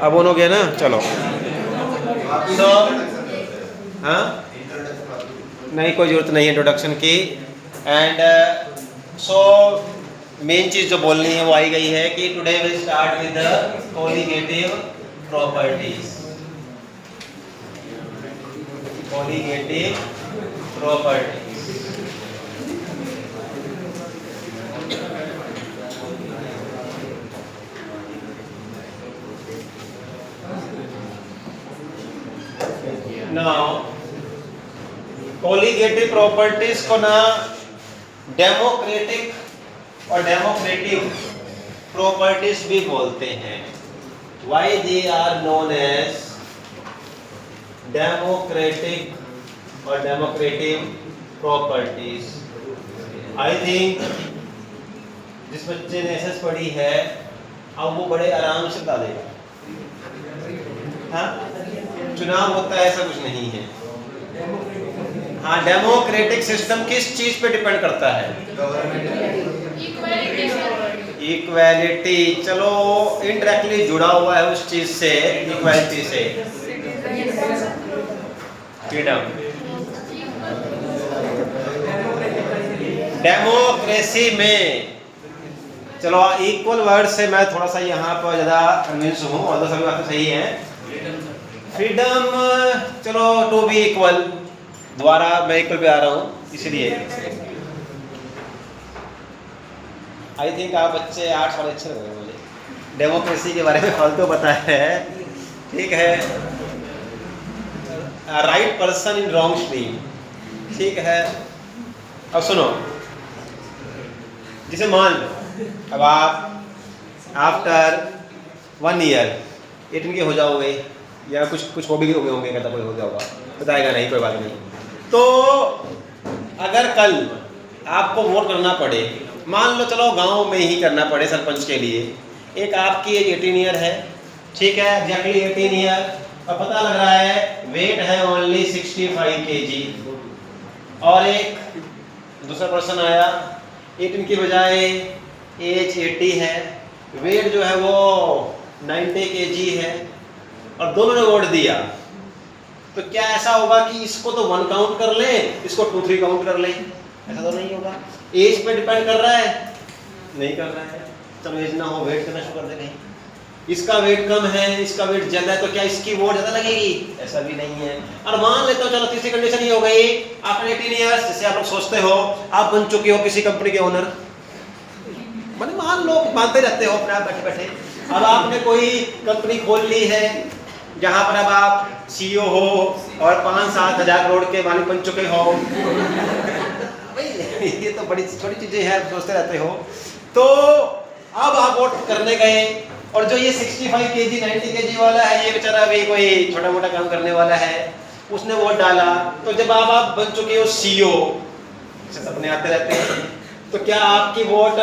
अब ऑन हो गया ना, चलो। सो हाँ, नहीं कोई ज़रूरत नहीं है इंट्रोडक्शन की। एंड सो मेन चीज़ जो बोलनी है वो आई गई है कि today will start with the colligative properties. Colligative properties. Now colligative properties को ना डेमोक्रेटिक और डेमोक्रेटिव प्रॉपर्टीज भी बोलते हैं। Why they are known as democratic और डेमोक्रेटिव प्रॉपर्टीज। आई थिंक जिस बच्चे ने एसएस पढ़ी है अब वो बड़े आराम से बता देगा। हाँ, चुनाव होता है ऐसा कुछ नहीं है। हाँ, डेमोक्रेटिक सिस्टम किस चीज पे डिपेंड करता है? इक्वालिटी। चलो इनडायरेक्टली जुड़ा हुआ है उस चीज से, इक्वालिटी से। फ्रीडम। डेमोक्रेसी में चलो इक्वल वर्ड से मैं थोड़ा सा यहाँ पर ज़्यादा कन्विंस हूँ, और तो सभी बातें सही हैं। फ्रीडम, चलो टू बी इक्वल, दोबारा मैं इक्वल पे आ रहा हूँ इसलिए। आई थिंक आप बच्चे 8 साल अच्छे लग रहे हैं मुझे, डेमोक्रेसी के बारे में फालतू पता है। ठीक है, right person in wrong stream. ठीक है, अब सुनो, जिसे मान लो अब आप आफ्टर 1 ईयर 18 के हो जाओगे, या कुछ हो भी हो गए होंगे, कहता कोई हो गया होगा, बताएगा नहीं, कोई बात नहीं। तो अगर कल आपको वोट करना पड़े, मान लो चलो गांव में ही करना पड़े सरपंच के लिए, एक आपकी एज 18 ईयर है, ठीक है, एग्जैक्टली 18 ईयर, और पता लग रहा है वेट है ओनली 65 kg, और एक दूसरा पर्सन आया 18 की बजाय एज 80 है, वेट जो है वो 90 kg है, और दोनों ने वोट दिया, तो क्या ऐसा होगा कि इसको तो 1 काउंट कर ले, इसको 2 3 काउंट कर ले? ऐसा तो नहीं होगा। एज पे डिपेंड कर रहा है? नहीं कर रहा है। चलो एज ना हो, वेट करना शुरू कर दे। नहीं, इसका वेट कम है, इसका वेट ज्यादा है, तो क्या इसकी वोट ज्यादा लगेगी? ऐसा भी नहीं है। और मान लेते हो, चलो तीसरी कंडीशन ये हो गई, आफ्टर 18 ईयर्स, जैसे आप लोग सोचते हो आप बन चुके हो किसी कंपनी के ओनर, मैंने मान लो मानते रहते हो अपने आप बैठे बैठे, अब आपने कोई कंपनी खोल ली है जहां पर अब आप सीईओ हो और 5-7 हज़ार करोड़ के मालिक बन चुके हो। ये तो बड़ी छोटी चीजें हैं, सोचते रहते हो। तो अब आप वोट करने गए, और जो ये 65 kg 90 kg वाला है, ये बेचारा अभी कोई छोटा मोटा काम करने वाला है, उसने वोट डाला। तो जब आप बन चुके हो सीईओ, सपने आते रहते हैं, तो क्या आपकी वोट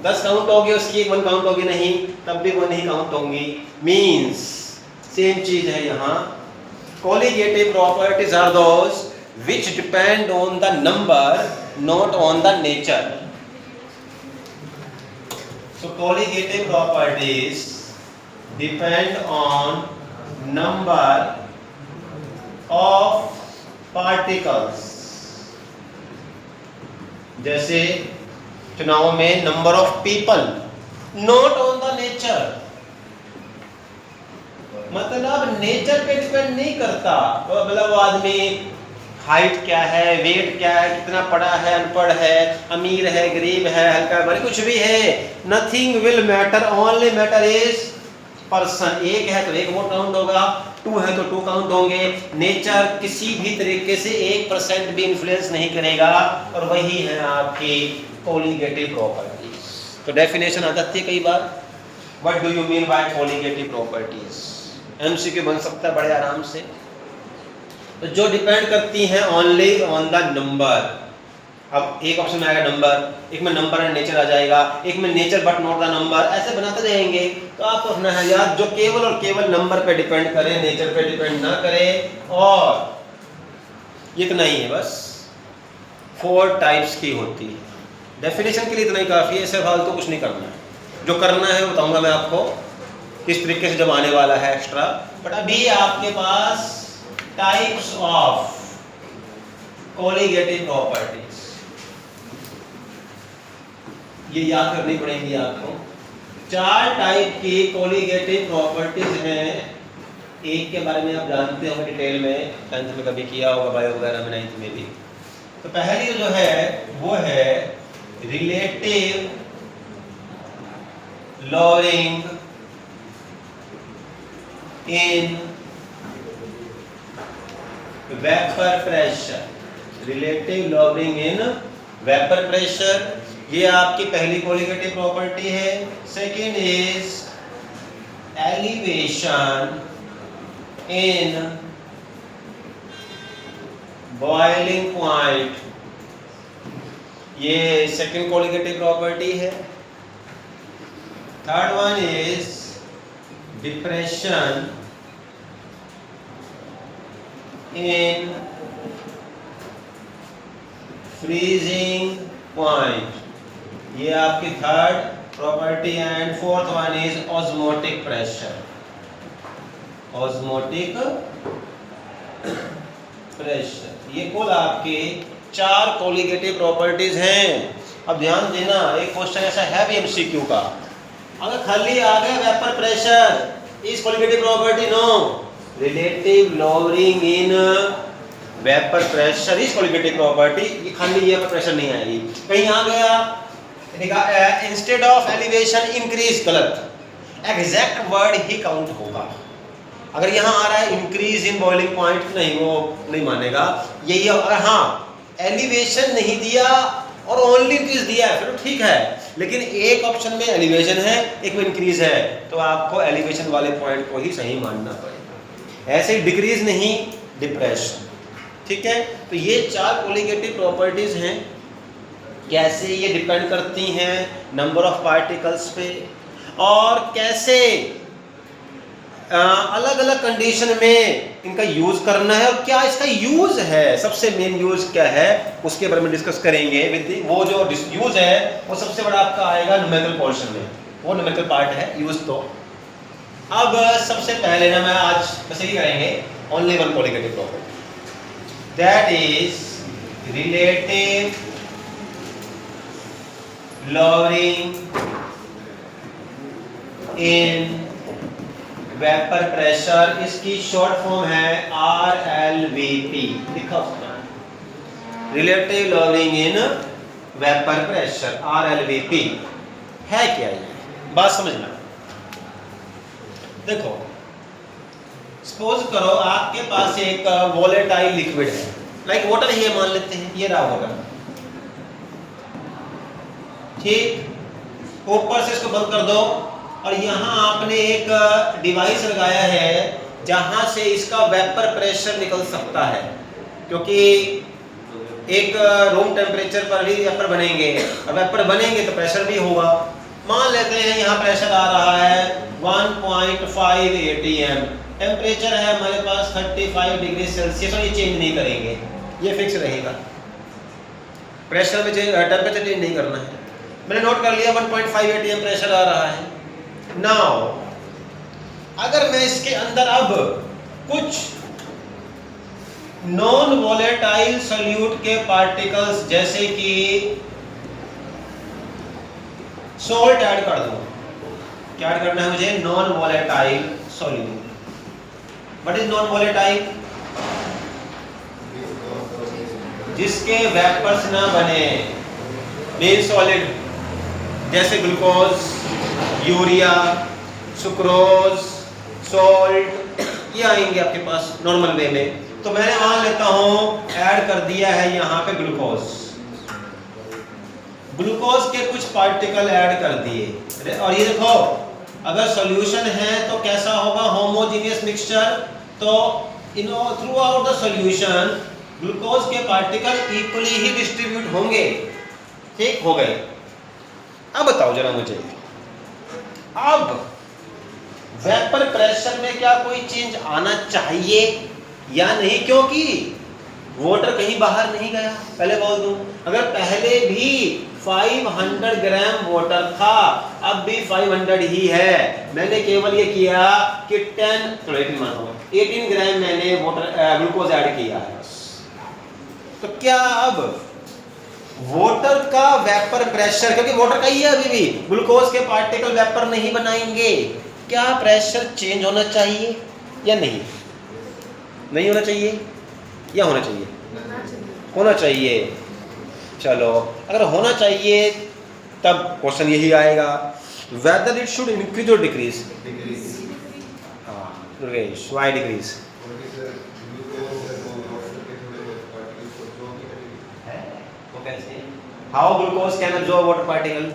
10 काउंट होगी, उसकी 1 काउंट होगी? नहीं, तब भी 1 ही काउंट होंगी। मीन्स सेम चीज है यहाँ। Colligative properties are those which depend on the number, not on the nature. So colligative properties depend on number of particles. जैसे चुनाव में number of people, not on the nature. मतलब nature पे depend नहीं करता, मतलब वो आदमी हाइट क्या है, वेट क्या है, कितना पढ़ा है, अनपढ़ है, अमीर है, गरीब है, हल्का भारी, कुछ भी है, nothing will matter, only matter is person. एक है तो 1 वोट काउंट होगा, 2 है तो 2 काउंट होंगे। नेचर किसी भी तरीके से 1% भी इन्फ्लुएंस नहीं करेगा, और वही है आपकी कोलिगेटिव प्रॉपर्टीज। तो डेफिनेशन आ जाती है कई बार, what do you mean by colligative properties? MCQ बन सकता है बड़े आराम से। तो जो डिपेंड करती हैं ओनली ऑन द नंबर। अब एक ऑप्शन में आएगा नंबर, एक में नंबर एंड नेचर आ जाएगा, एक में nature but not the number, ऐसे बनाते जाएंगे। तो आपको रखना है याद, जो केवल और केवल नंबर पे डिपेंड करे, नेचर पे डिपेंड ना करे। और इतना ही है बस, 4 टाइप्स की होती है। डेफिनेशन के लिए इतना ही काफी है, इससे फालतू कुछ नहीं करना है। जो करना है बताऊंगा मैं आपको इस तरीके से जब आने वाला है एक्स्ट्रा। बट अभी आपके पास टाइप्स ऑफ कोलिगेटिव प्रॉपर्टीज ये याद करनी पड़ेंगी आपको। 4 टाइप की कोलिगेटिव प्रॉपर्टीज हैं। एक के बारे में आप जानते होंगे डिटेल में, 10th में कभी किया होगा, बायो वगैरह में, 9th में भी। तो पहली जो है वो है relative lowering in vapor pressure, relative lowering in vapor pressure, ये आपकी पहली कोलिगेटिव प्रॉपर्टी है। Second is elevation in boiling point, ये सेकेंड कोलिगेटिव प्रॉपर्टी है। Third one is depression in freezing point, ये आपकी third property. And fourth one is osmotic pressure, osmotic pressure. ये कुल आपके 4 कोलिगेटिव प्रॉपर्टीज हैं। अब ध्यान देना, एक क्वेश्चन ऐसा है भी एमसीक्यू का, अगर खाली आ गया vapour pressure is colligative property, no, relative lowering in vapour pressure is colligative property, ये खाली ये प्रेशर नहीं आएगी। कहीं आ गया इंस्टेड ऑफ एलिवेशन इंक्रीज, गलत, एग्जैक्ट वर्ड ही काउंट होगा। अगर यहाँ आ रहा है इंक्रीज इन बॉइलिंग पॉइंट, नहीं, वो नहीं मानेगा। यही अगर हाँ एलिवेशन नहीं दिया और ओनली इंक्रीज दिया है फिर तो ठीक है, लेकिन एक ऑप्शन में एलिवेशन है, एक में इंक्रीज है, तो आपको एलिवेशन वाले पॉइंट को ही सही मानना पड़ेगा। ऐसे ही डिक्रीज नहीं, डिप्रेशन, ठीक है। तो ये 4 कोलिगेटिव प्रॉपर्टीज हैं। कैसे ये डिपेंड करती हैं नंबर ऑफ पार्टिकल्स पे, और कैसे अलग अलग कंडीशन में इनका यूज करना है, और क्या इसका यूज है, सबसे मेन यूज क्या है उसके बारे में डिस्कस करेंगे। वो जो यूज है वो सबसे बड़ा आपका आएगा न्यूमेरिकल पोर्शन में, वो न्यूमेरिकल पार्ट है यूज। तो अब सबसे पहले ना मैं आज बस यही करेंगे, only one colligative property, that is relative lowering in vapour pressure, इसकी शॉर्ट फॉर्म है RLVP, लिखा उसका, relative lowering in vapour pressure, RLVP है क्या ये, बात समझना। देखो सपोज करो आपके पास एक वोलेटाइल लिक्विड है, लाइक वाटर ही मान लेते हैं, ये रहा वाटर, ठीक। ऊपर से इसको बंद कर दो और यहाँ आपने एक डिवाइस लगाया है जहां से इसका वेपर प्रेशर निकल सकता है, क्योंकि एक रूम टेम्परेचर पर भी वेपर बनेंगे, और वेपर बनेंगे तो प्रेशर भी होगा। मान लेते हैं यहाँ प्रेशर आ रहा है 1.5 atm, टेम्परेचर है हमारे पास 35 डिग्री सेल्सियस, और ये चेंज नहीं करेंगे, ये फिक्स रहेगा। प्रेशर में टेम्परेचर चेंज नहीं करना है। मैंने नोट कर लिया 1.5 atm प्रेशर आ रहा है। नाउ अगर मैं इसके अंदर अब कुछ नॉन वोलेटाइल सॉल्यूट के पार्टिकल्स जैसे कि सॉल्ट ऐड कर दूं, क्या ऐड करना है मुझे, non volatile solute. What is non volatile, जिसके वेपर्स ना बने, मेन सॉलिड जैसे ग्लूकोज, यूरिया, सुक्रोज, सॉल्ट, ये आएंगे आपके पास नॉर्मल वे में। तो मैंने मान लेता हूं ऐड कर दिया है यहाँ पे ग्लूकोज, ग्लूकोज के कुछ पार्टिकल ऐड कर दिए, और ये देखो अगर सॉल्यूशन है तो कैसा होगा, होमोजेनियस मिक्सचर, तो in through out the solution glucose के पार्टिकल इक्वली ही डिस्ट्रीब्यूट होंगे, ठीक हो गए। अब बताओ जरा मुझे, अब वेपर प्रेशर में क्या कोई चेंज आना चाहिए या नहीं, क्योंकि वाटर कहीं बाहर नहीं गया। पहले बोल दूं, अगर पहले भी 500 ग्राम वाटर था, अब भी 500 ही है। मैंने केवल ये किया कि 18 ग्राम मैंने वाटर ग्लूकोज ऐड किया है। तो क्या अब वाटर का वेपर प्रेशर, क्योंकि वाटर का ही है अभी भी, ग्लूकोज के पार्टिकल वेपर नहीं बनाएंगे, क्या प्रेशर चेंज होना चाहिए या नहीं? नहीं होना चाहिए या होना चाहिए? होना चाहिए। चलो, अगर होना चाहिए तब क्वेश्चन यही आएगा, वेदर इट शुड इंक्रीज और decrease? Why decrease? How glucose can absorb water particle?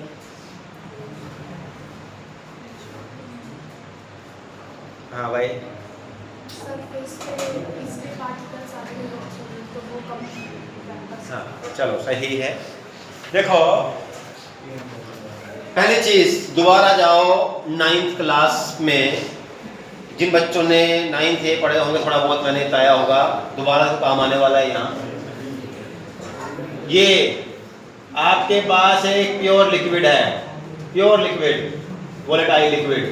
हाँ भाई, सरफेस पे इसके पार्टिकल्स आते हैं तो वो कम हाँ चलो सही है। देखो पहली चीज, दोबारा जाओ 9th क्लास में, जिन बच्चों ने 9th ये पढ़े होंगे थोड़ा बहुत मैंने बताया होगा, दोबारा से काम आने वाला है। यहाँ ये आपके पास एक प्योर लिक्विड है, प्योर लिक्विड, वोलेटाइल लिक्विड,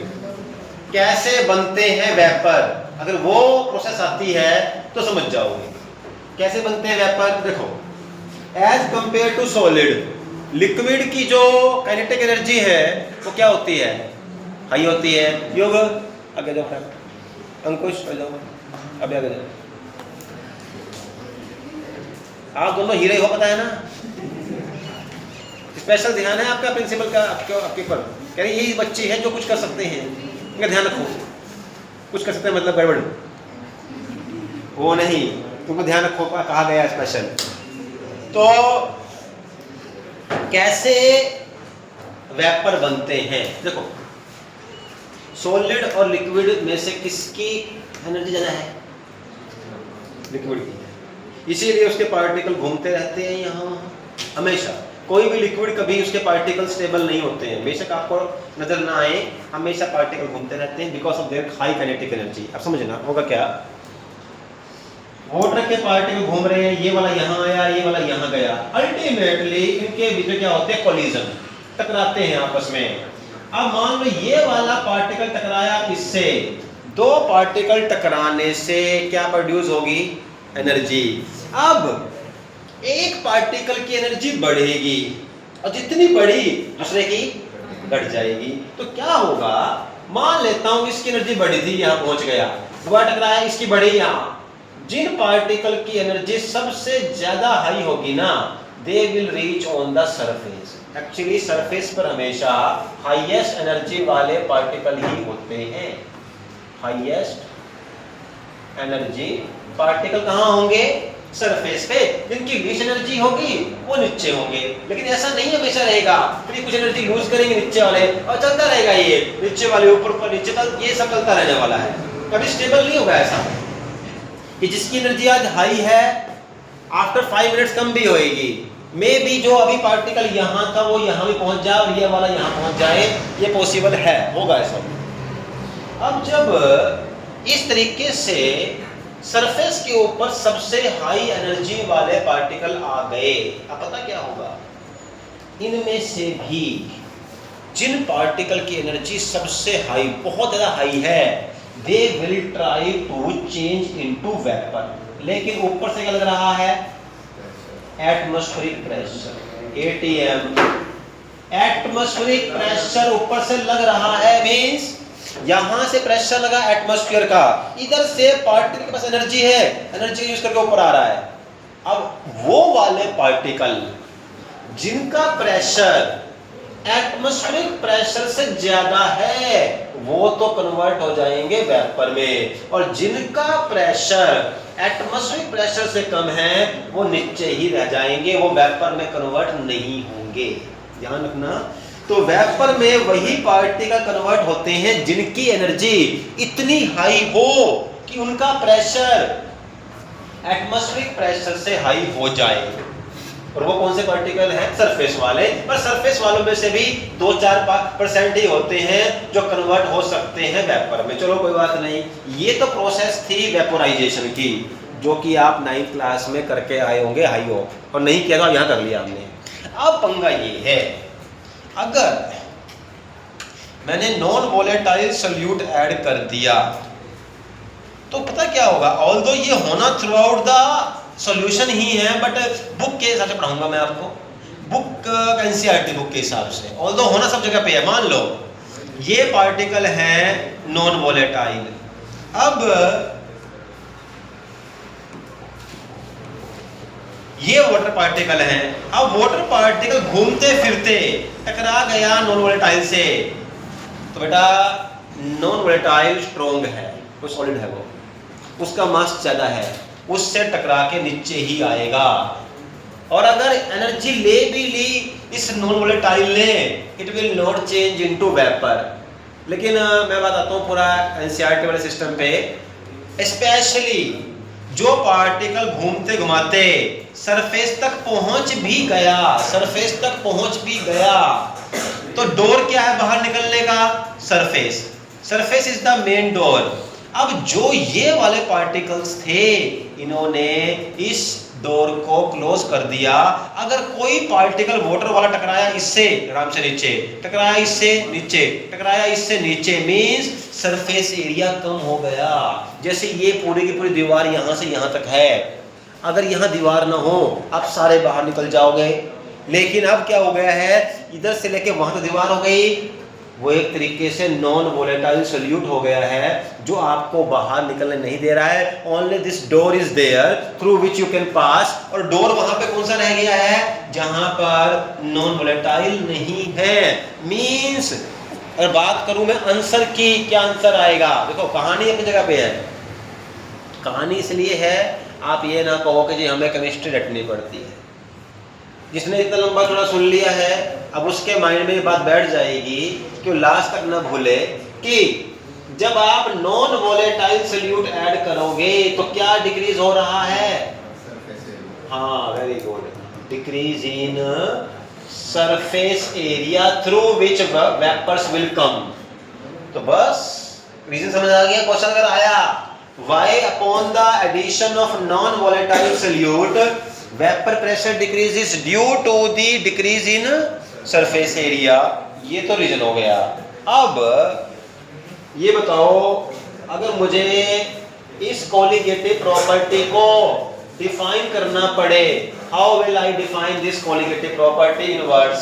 कैसे बनते हैं वेपर, अगर वो प्रोसेस आती है तो समझ जाओगे कैसे बनते हैं वेपर। देखो, as compare to solid, liquid की जो काइनेटिक एनर्जी है वो क्या होती है? हाई होती है। योग आगे जाओ, अंकुश आ जाओ, अभी आगे जाओ। आप दोनों हीरे हो, पता है ना? स्पेशल ध्यान है आपका प्रिंसिपल का आपके ऊपर, कह रही यही बच्चे हैं जो कुछ कर सकते हैं, इनका ध्यान रखो। कुछ कर सकते हैं मतलब गड़बड़ वो नहीं, तुमको ध्यान रखो, कहा गया स्पेशल। तो कैसे वेपर बनते हैं? देखो, सॉलिड और लिक्विड में से किसकी एनर्जी ज्यादा है? लिक्विड की, इसीलिए उसके पार्टिकल घूमते रहते हैं यहाँ हमेशा। कोई भी लिक्विड कभी उसके पार्टिकल स्टेबल नहीं होते हैं, बेशक आपको नजर ना आए, हमेशा पार्टिकल घूमते रहते हैं because of their high kinetic energy. अब समझना होगा क्या, वाटर के पार्टिकल घूम रहे हैं, ये वाला यहाँ आया, ये वाला यहाँ गया, अल्टीमेटली इनके बीच में क्या होते हैं? कोलिजन, टकराते हैं आपस में। अब मान लो ये वाला पार्टिकल टकराया इससे, दो पार्टिकल टकराने से क्या प्रोड्यूस होगी? एनर्जी। अब एक पार्टिकल की एनर्जी बढ़ेगी और जितनी बढ़ी दूसरे की घट जाएगी। तो क्या होगा, मान लेता हूं इसकी एनर्जी बढ़ी थी, यहां पहुंच गया, दोबारा टकराया, इसकी बढ़ी यहां। जिन पार्टिकल की एनर्जी सबसे ज्यादा हाई होगी ना, they will reach on the surface. Actually surface पर हमेशा हाईएस्ट एनर्जी वाले पार्टिकल ही होते हैं। हाईएस्ट एनर्जी पार्टिकल कहां होंगे? सरफेस पे। जिनकी लीस्ट एनर्जी होगी वो नीचे होंगे। लेकिन ऐसा नहीं हमेशा रहेगा, फिर कुछ एनर्जी लूज करेंगे नीचे वाले और चलता रहेगा, ये नीचे वाले ऊपर नीचे तक, ये सब चलता रहने वाला है, कभी स्टेबल नहीं होगा। ऐसा कि जिसकी एनर्जी आज हाई है, आफ्टर 5 मिनट्स कम भी होएगी, मे बी जो अभी पार्टिकल यहाँ था वो यहाँ भी पहुंच जाए और ये वाला यहाँ पहुंच जाए, ये पॉसिबल है, होगा ऐसा। अब जब इस तरीके से सरफेस के ऊपर सबसे हाई एनर्जी वाले पार्टिकल आ गए, अब पता क्या होगा, इनमें से भी जिन पार्टिकल की एनर्जी सबसे हाई, बहुत ज्यादा हाई है, they will try to change into vapour. लेकिन ऊपर से क्या लग रहा है? Atmospheric pressure, ATM, atmospheric pressure ऊपर से लग रहा है, मींस यहां से प्रेशर लगा एटमॉस्फेयर का, इधर से पार्टिकल के पास एनर्जी है, एनर्जी यूज करके ऊपर आ रहा है। अब वो वाले पार्टिकल जिनका प्रेशर एटमॉस्फेरिक प्रेशर से ज्यादा है, वो तो कन्वर्ट हो जाएंगे वेपर में, और जिनका प्रेशर एटमॉस्फेरिक प्रेशर से कम है वो नीचे ही रह जाएंगे, वो वेपर में कन्वर्ट नहीं होंगे। ध्यान रखना। तो वेपर में वही पार्टिकल कन्वर्ट होते हैं जिनकी एनर्जी इतनी हाई हो कि उनका प्रेशर एटमॉस्फेरिक प्रेशर से हाई हो जाए। और वो कौन से पार्टिकल हैं? सरफेस वाले। पर सरफेस वालों में से भी 2-4% ही होते हैं जो कन्वर्ट हो सकते हैं वेपर में। चलो कोई बात नहीं, ये तो प्रोसेस थी वेपोराइजेशन की। जो कि आप 9th क्लास में करके आए होंगे, हाई होप, और नहीं किया तो आप यहाँ कर लिया हमने। अब पंगा ये है, अगर मैंने नॉन वोलेटाइल सोल्यूट ऐड कर दिया तो पता क्या होगा, ऑल्दो ये होना थ्रू आउट द सॉल्यूशन ही है, बट बुक के हिसाब से पढ़ाऊंगा मैं आपको, बुक एनसीईआरटी बुक के हिसाब से, ऑल्दो होना सब जगह पे है। मान लो ये पार्टिकल है नॉन वोलेटाइल, अब ये वाटर पार्टिकल है, अब वाटर पार्टिकल घूमते फिरते टकरा गया नॉन वोलेटाइल से, तो बेटा नॉन वोलेटाइल स्ट्रॉन्ग है, वो सॉलिड है, वो उसका मास ज्यादा है, उससे टकरा के नीचे ही आएगा। और अगर एनर्जी ले भी ली इस नॉन वोलेटाइल ने, it will not change into vapour. लेकिन मैं बताता हूँ पूरा एनसीईआरटी वाले सिस्टम पे, स्पेशली जो पार्टिकल घूमते घुमाते सरफेस तक पहुंच भी गया, तो डोर क्या है बाहर निकलने का, surface is the main door. अब जो ये वाले पार्टिकल्स थे, इन्होंने इस डोर को क्लोज कर दिया। अगर कोई पार्टिकल वाटर वाला टकराया इससे आराम से नीचे, टकराया इससे नीचे, टकराया इससे नीचे, मींस सरफेस एरिया कम हो गया। जैसे ये पूरी की पूरी दीवार यहाँ से यहाँ तक है, अगर यहाँ दीवार ना हो आप सारे बाहर निकल जाओगे, लेकिन अब क्या हो गया है, इधर से लेके वहां तो दीवार हो गई, वो एक तरीके से नॉन वोलेटाइल सोल्यूट हो गया है जो आपको बाहर निकलने नहीं दे रहा है। Only this door is there through which you can pass, और डोर वहां पे कौन सा रह गया है, जहां पर नॉन वोलेटाइल नहीं है। मींस अगर बात करूं मैं आंसर की, क्या आंसर आएगा, देखो कहानी अपनी जगह पे है। कहानी इसलिए है, आप ये ना कहो कि जी हमें केमिस्ट्री रटनी पड़ती है। जिसने इतना लंबा थोड़ा सुन लिया है, अब उसके माइंड में ये बात बैठ जाएगी कि लास्ट तक ना भूले कि जब आप नॉन वोलेटाइल सोल्यूट ऐड करोगे तो क्या डिक्रीज हो रहा है, हाँ very good, decrease in surface area through which vapours will come. तो बस रीजन समझ आ गया। क्वेश्चन अगर आया why upon the addition of non volatile solute vapour pressure decreases due to the decrease in surface area, ये तो reason हो गया। अब ये बताओ, अगर मुझे इस कोलिगेटिव प्रॉपर्टी को डिफाइन करना पड़े, how will I define this colligative property in words.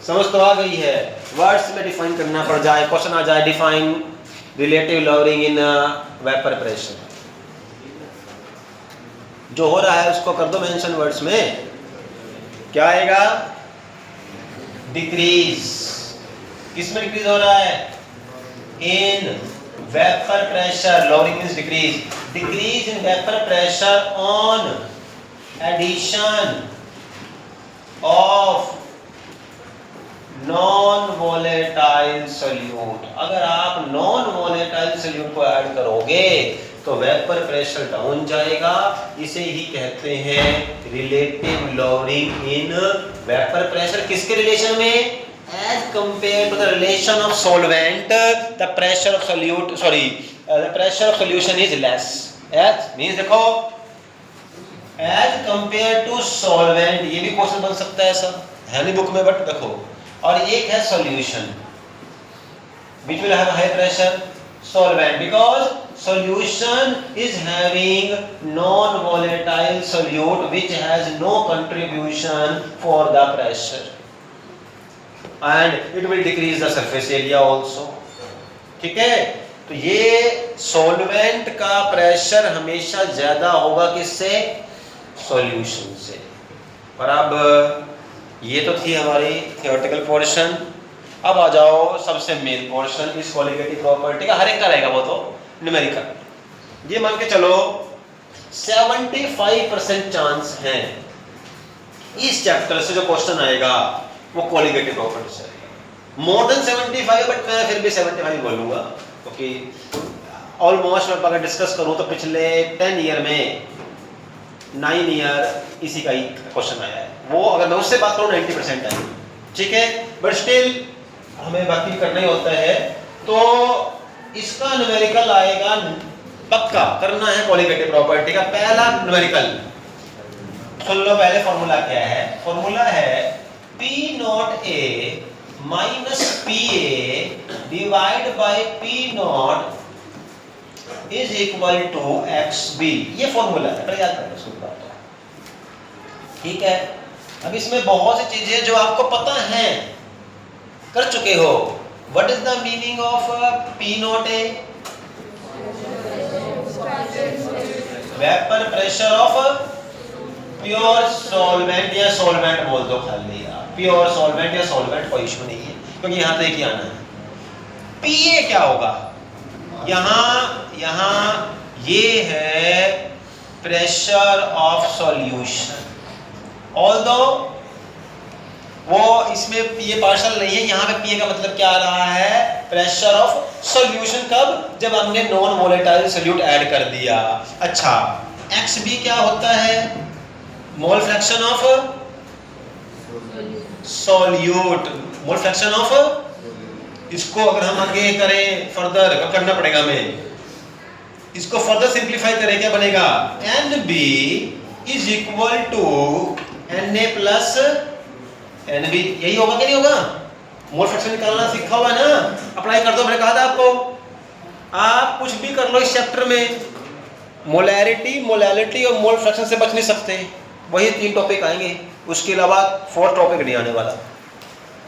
समझ तो आ गई है, वर्ड्स में डिफाइन करना पड़ जाए, क्वेश्चन आ जाए define relative lowering in vapour pressure, जो हो रहा है उसको कर दो मेंशन वर्ड्स में, क्या आएगा, डिक्रीज, किसमें डिक्रीज हो रहा है, in vapour pressure, lowering means decrease, decrease in vapour pressure on addition of non volatile solute. अगर आप नॉन वोलेटाइल सोल्यूट को ऐड करोगे तो वेपर प्रेशर डाउन जाएगा, इसे ही कहते हैं relative lowering in vapour pressure. किसके रिलेशन में, as compare to the relation of solvent the pressure of solute, the pressure of solution is less. As means देखो, एज कंपेयर टू सॉल्वेंट, ये भी क्वेश्चन बन सकता है, ऐसा है नहीं बुक में, बट देखो, और एक है solution which will have high pressure, solvent, because solution is having non volatile solute which has no contribution for the pressure and it will decrease the surface area also। ठीक है, तो ये solvent का pressure हमेशा ज्यादा होगा किससे, solution से। और अब ये तो थी हमारी थियोरेटिकल पोर्शन। अब आ जाओ सबसे मेन पोर्शन इस कोलिगेटिव प्रॉपर्टी का, हर एक का रहेगा वो तो न्यूमेरिकल। ये मान के चलो 75% चांस है इस चैप्टर से जो क्वेश्चन आएगा वो कोलिगेटिव प्रॉपर्टी से आएगा। मोर देन 75, बट मैं फिर भी 75 बोलूंगा, क्योंकि ऑलमोस्ट मैं अगर डिस्कस करूं तो पिछले 10 ईयर में 9 ईयर इसी का ही क्वेश्चन आया है। वो अगर मैं उससे बात करूं 90% है, ठीक है, बट स्टिल हमें बाकी करना ही होता है। तो इसका न्यूमेरिकल आएगा पक्का करना है कोलिगेटिव प्रॉपर्टी का पहला न्यूमेरिकल। सुन लो पहले फॉर्मूला क्या है। फॉर्मूला है P not A minus PA divide by P not is equal to XB। ये फॉर्मूला है, पर याद रखना सुन रहा तो ठीक है। अब इसमें बहुत सी चीजें जो आपको पता है, कर चुके हो। What is the meaning of P not A? Vapour pressure of pure solvent या सॉल्वेंट बोल दो खाली यार, प्योर सॉल्वेंट या सॉल्वेंट कोई इशू नहीं है क्योंकि यहाँ तो एक ही आना है। पीए क्या होगा? यहाँ ये है प्रेशर ऑफ सॉल्यूशन, ऑल्दो वो इसमें ये पार्शल नहीं है। यहाँ पे पीए का मतलब क्या आ रहा है? Pressure of solution. कब? जब हमने नॉन वोलेटाइल सॉल्यूट ऐड कर दिया। अच्छा, XB क्या होता है? Mole fraction of solute, mole fraction of. इसको अगर हम आगे करें फर्दर, करना पड़ेगा हमें, इसको फर्दर सिंप्लीफाई करें, क्या बनेगा? NB is equal to Na plus NB। यही होगा कि नहीं होगा? मोल फ्रैक्शन निकालना सीखा हुआ है ना, अप्लाई कर दो। मैंने कहा था आपको, आप कुछ भी कर लो इस चैप्टर में, मोलैरिटी, मोलैलिटी और मोल फ्रैक्शन से बच नहीं सकते। वही 3 टॉपिक आएंगे, उसके अलावा 4th टॉपिक नहीं आने वाला।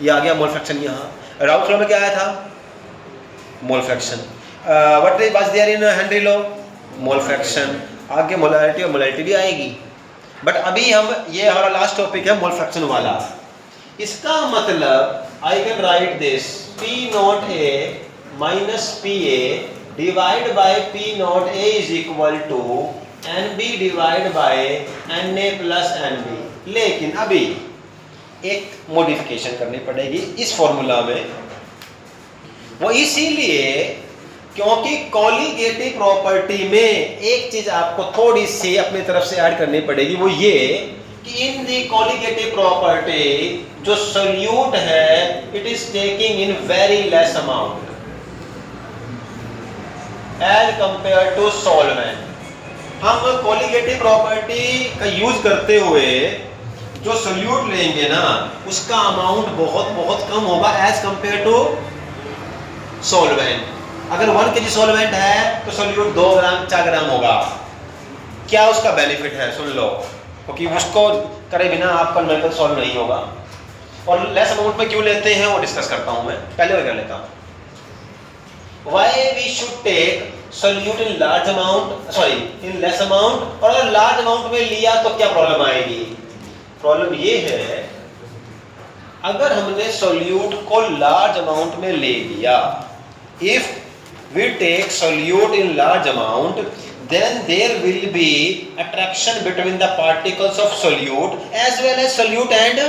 ये आ गया मोल फ्रैक्शन। यहाँ राउथ लॉ में क्या आया था? Mole fraction. What was there in Henry law? Mole fraction. आगे मोलैरिटी और मोलैलिटी भी आएगी, बट अभी हम, ये हमारा लास्ट टॉपिक है मोल फ्रैक्शन वाला। इसका मतलब I can write this P not A minus PA divide by P not A is equal to NB divide by Na plus NB। लेकिन अभी एक मॉडिफिकेशन करनी पड़ेगी इस फॉर्मूला में, वो इसीलिए क्योंकि कॉलिगेटिव प्रॉपर्टी में एक चीज आपको थोड़ी सी अपनी तरफ से ऐड करनी पड़ेगी, वो ये कि इन दी कॉलिगेटिव प्रॉपर्टी जो सॉल्यूट है it is taking in very less amount as compare to solvent. हम कॉलिगेटिव प्रॉपर्टी का यूज करते हुए जो सॉल्यूट लेंगे ना, उसका अमाउंट बहुत बहुत कम होगा एज कंपेयर टू सॉल्वेंट। अगर 1 kg सॉल्वेंट है तो सॉल्यूट 2 ग्राम 4 ग्राम होगा। क्या उसका बेनिफिट है? सुन लो, क्योंकि उसको करे बिना आपका न्यूमेरिकल सॉल्व नहीं होगा। और लेस अमाउंट में क्यों लेते हैं वो डिस्कस करता हूं मैं, पहले वो कर लेता हूं। Why we should take solute in large amount, sorry in less amount. और अगर लार्ज अमाउंट में लिया तो क्या प्रॉब्लम आएगी? प्रॉब्लम ये है, अगर हमने सॉल्यूट को लार्ज अमाउंट में ले लिया, if we take solute in large amount, then there will be attraction between the particles of solute as well as solute and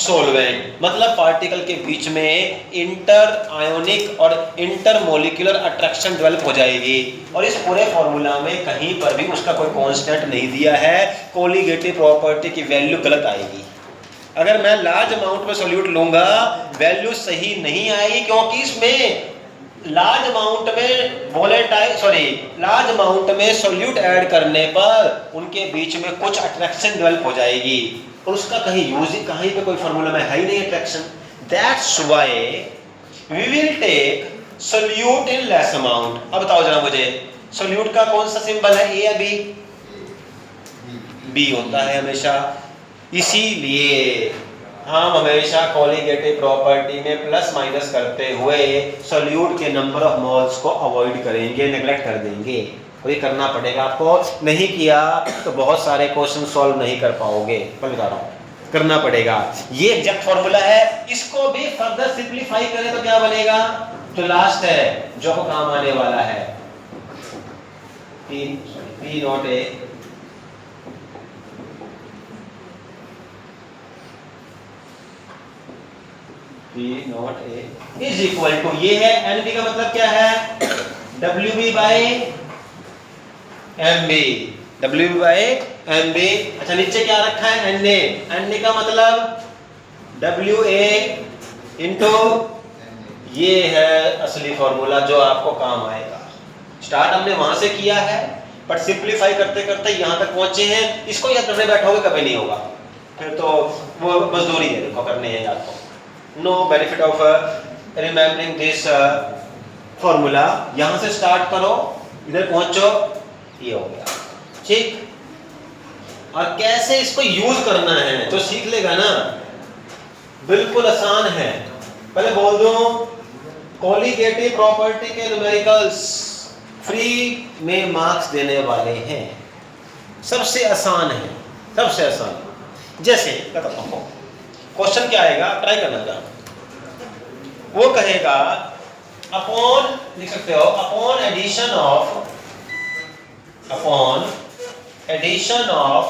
solvent। मतलब पार्टिकल के बीच में इंटर आयोनिक और इंटर मोलिकुलर अट्रैक्शन डेवलप हो जाएगी। और इस पूरे फॉर्मूला में कहीं पर भी उसका कोई कांस्टेंट नहीं दिया है, कोलिगेटिव प्रॉपर्टी की वैल्यू गलत आएगी। अगर मैं लार्ज अमाउंट में सॉल्यूट लूंगा वैल्यू सही नहीं आएगी, क्योंकि इसमें लार्ज अमाउंट में वोलेटाइल, सॉरी लार्ज अमाउंट में सॉल्यूट ऐड करने पर उनके बीच में कुछ अट्रैक्शन डेवलप हो जाएगी, और उसका कहीं यूज ही, कहीं पे कोई फार्मूला में है ही नहीं attraction. That's why we will take solute in less amount. अब बताओ जरा मुझे, सॉल्यूट का कौन सा सिंबल है, ए या बी? बी होता है हमेशा। इसीलिए हम हमेशा कोलिगेटिव प्रॉपर्टी में प्लस माइनस करते हुए सॉल्यूट के नंबर ऑफ मोल्स को अवॉइड करेंगे, नेग्लेक्ट कर देंगे। और ये करना पड़ेगा आपको, नहीं किया तो बहुत सारे क्वेश्चन सॉल्व नहीं कर पाओगे। मैं बता रहा हूँ, करना पड़ेगा। ये एग्जैक्ट फॉर्मूला है, इसको भी फर्दर सिंप्लीफाई करें तो क्या बनेगा? जो लास्ट है जो को काम आने वाला है, P not A P not A is equal to, ये है NB का मतलब क्या है? WB by MB, WB by MB। अच्छा नीचे क्या रखा है? NA। NA का मतलब WA इंटू, ये है असली फॉर्मूला जो आपको काम आएगा। स्टार्ट हमने वहां से किया है, बट सिंप्लीफाई करते करते यहाँ तक पहुंचे हैं। इसको याद करने बैठोगे कभी नहीं होगा, फिर तो वो मजदूरी है, देखो करने हैं याद को। No benefit of remembering this formula. यहाँ से स्टार्ट करो, इधर पहुंचो, ये हो गया, ठीक। और कैसे इसको यूज करना है तो सीख लेगा ना, बिल्कुल आसान है। पहले बोल दो, कॉलिगेटिव प्रॉपर्टी के न्यूमेरिकल्स फ्री में मार्क्स देने वाले हैं, सबसे आसान है, सबसे आसान। जैसे बताता हूं, क्वेश्चन क्या आएगा, ट्राई करना क्या, वो कहेगा अपॉन, लिख सकते हो upon addition of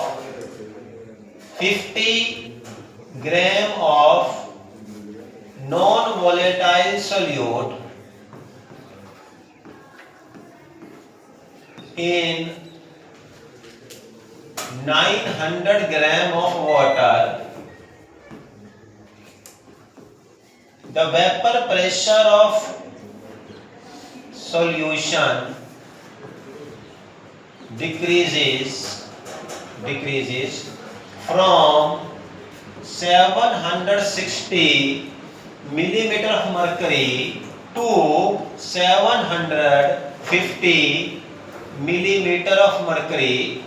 50 gram of non volatile solute in 900 gram of water, the vapor pressure of solution decreases from 760 millimeter of mercury to 750 millimeter of mercury.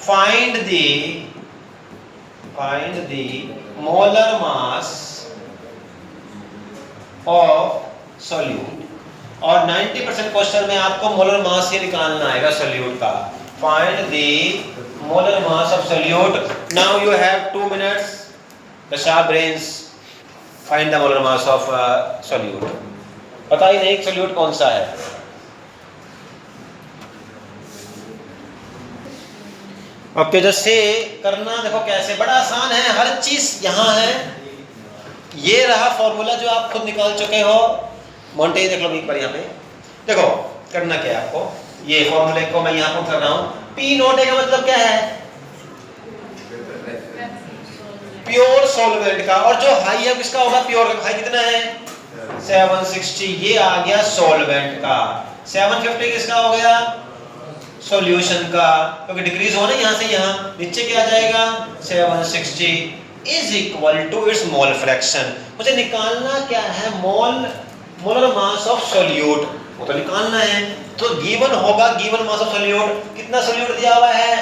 Find the molar mass of solute. और 90% question में आपको molar mass ही निकालना आएगा solute का। Find the molar mass of solute. Now you have 2 minutes. The sharp brains find the molar mass of solute. पता ही नहीं solute कौन सा है। ओके, जैसे करना देखो कैसे, बड़ा आसान है, हर चीज यहाँ है। ये रहा फॉर्मूला जो आप खुद निकाल चुके हो, मॉन्टेज देख लो एक बार यहाँ पे। देखो करना क्या है आपको, ये फॉर्मूले को मैं यहाँ पुट कर रहा हूँ। पी नोट का मतलब क्या है, प्योर सॉल्वेंट का, और जो हाई है किसका होगा, प्योर का। हाई कितना है 760, ये आ गया सॉल्वेंट का। 750 किसका हो गया, सॉल्यूशन का, क्योंकि डिक्रीज हो ना यहाँ से यहाँ, नीचे क्या आ जाएगा 760 is equal to its mole fraction. मुझे निकालना क्या है, मोलर मास ऑफ सोल्यूट, वो तो निकालना है। तो गिवन होगा, गिवन मास ऑफ सोल्यूट, कितना सोल्यूट दिया हुआ है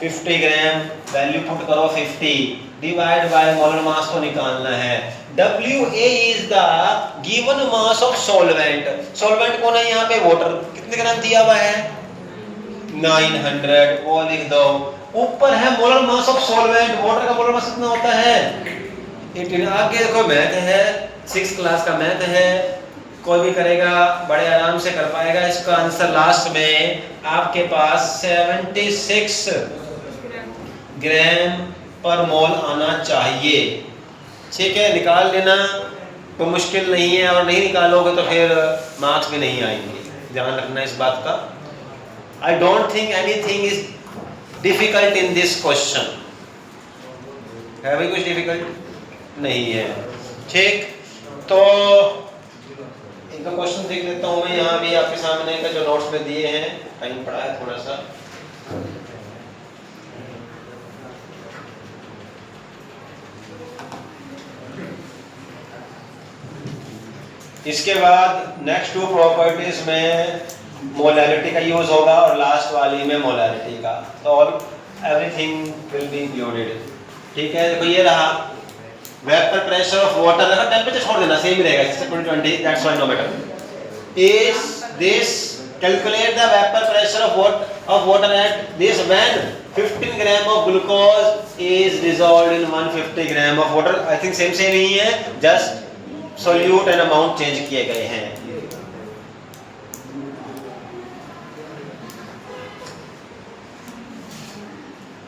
50 ग्राम, वैल्यू पुट करो 50 डिवाइड बाय मोलर मास को निकालना है। WA is the given mass of solvent. Solvent कौन है यहाँ पे, वाटर। कितने ग्राम दिया हुआ है 900, वो लिख दो। ऊपर है molar mass of solvent, water का मोलर मास कितना होता है 18। आगे देखो मैथ है, 6 क्लास का मैथ है, कोई भी करेगा बड़े आराम से कर पाएगा। इसका आंसर लास्ट में आपके पास 76 ग्राम पर मोल आना चाहिए, ठीक है। निकाल लेना, कोई मुश्किल नहीं है, और नहीं निकालोगे तो फिर मार्क्स भी नहीं आएंगे, ध्यान रखना इस बात का। I don't think anything is difficult in this question. है भाई कुछ डिफिकल्ट नहीं है, ठीक। तो एक क्वेश्चन देख लेता हूँ मैं यहाँ भी आपके सामने का, जो नोट्स में दिए हैं, टाइम पड़ा है थोड़ा सा। इसके बाद नेक्स्ट 2 प्रॉपर्टीज में मोलैरिटी का यूज होगा, और लास्ट वाली में मोलैरिटी का। तो all everything will be included, ठीक है। देखो ये रहा वेपर प्रेशर ऑफ वाटर, देखो टेंपरेचर छोड़ देना, सेम ही रहेगा 20, that's why no matter. Is this calculate the vapour pressure of water at this when 15 gram of glucose is dissolved in 150 gram of water. I think same ही है, just solute and amount change किए गए हैं।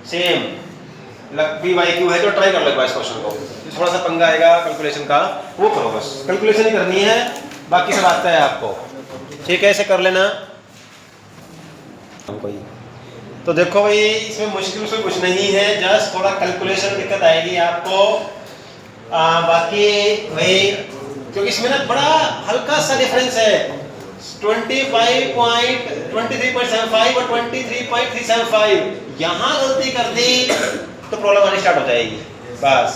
Same PYQ है, तो try कर लो इस question को। थोड़ा सा पंगा आएगा कैलकुलेशन का, वो करो, बस कैलकुलेशन ही करनी है, बाकी सब आता है आपको, ठीक है। ऐसे कर लेना। तो देखो भाई इसमें मुश्किल से कुछ नहीं है, जस्ट थोड़ा कैलकुलेशन दिक्कत आएगी आपको। बाकी भाई क्योंकि इसमें ना बड़ा हल्का सा डिफरेंस है, 25.23.75 और 23.375, यहाँ गलती कर दी तो प्रॉब्लम आनी स्टार्ट हो जाएगी। बस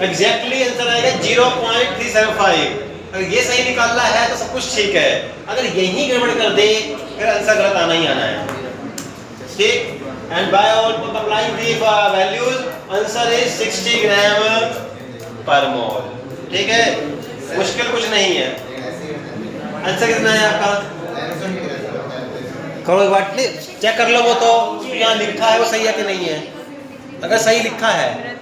एग्जैक्टली आंसर आएगा 0.375। अगर ये सही निकालना है तो सब कुछ ठीक है, अगर यही गड़बड़ कर दे फिर आंसर गलत आना ही आना है। ठीक, and by all multiplying the values answer is 60 gram per mole. ठीक है, मुश्किल कुछ नहीं है। आंसर कितना है आपका? करो एक बार चेक कर लो, वो तो यहाँ लिखा है वो सही है कि नहीं है। अगर सही लिखा है